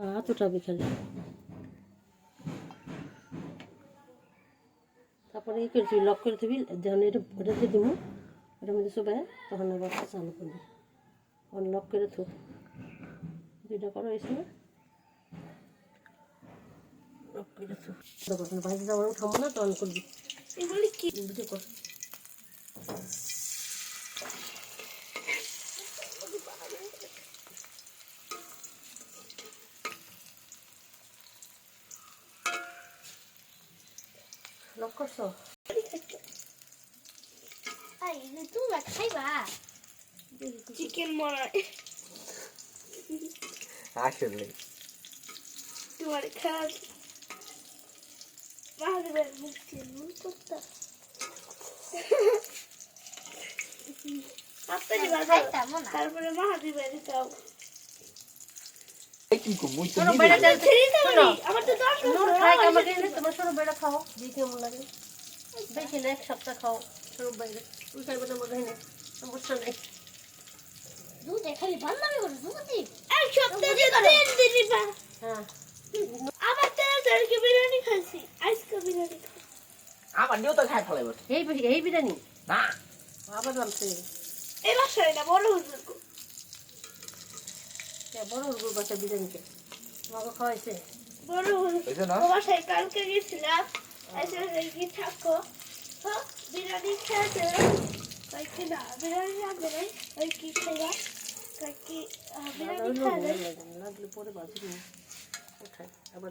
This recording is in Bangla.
এতটা বিখালি তারপরে এই করে তুই লক করে দিবি যখন এটাতে দিব এটার মধ্যে সবাই তখন আবার চালু করবি তখন লক করে থু দুইটা করো এই সময় লক করে থু বাইরে যাওয়ার উঠাবো না তখন করবি এগুলি কি ভিডিও কর লক করছো আই তুই না খাইবা চিকেন মরাই আসলে তোমার খারাপ মাহাদেবের মুক্তি নুন করতা আপনারই বাজার তারপরে মাহাদেবের খাও কি কো মুই তো শোনো বেড়া তেল শোনো আমার তো দশ নুন খাই আমাকে এনে তোমার শোনো বেড়া খাও দিয়ে কেমন লাগে বেশি না এক সপ্তাহ খাও শোনো বাইরে তুই খাইবে না মনে হয় না সমস্যা নেই দুধ খালি ভালো লাগে করে দুধ দিই এক সপ্তাহ যে 3 দিনই পা হ্যাঁ আমার তেরকে বিরিয়ানি খাইছি আজকে বিরিয়ানি আমার নিও তো খাই ফেলাইব এই বিরিয়ানি না আবার নামছে এই বাসায় না বড় হুজুর কো বড় হুজুর বাসা বিরিয়ানিতে আমাকে খাওয়াইছে বড় হুজুর এইটা না ও বাসায় কালকে গেছিলাম এসে কি থাকো হ্যাঁ বিরিয়ানি খেতে কই কি না বিরিয়ানি আনবে না ওই কি খাইবা কই কি বিরিয়ানি খাবে লাগলে পরে বাজে উঠাই আবার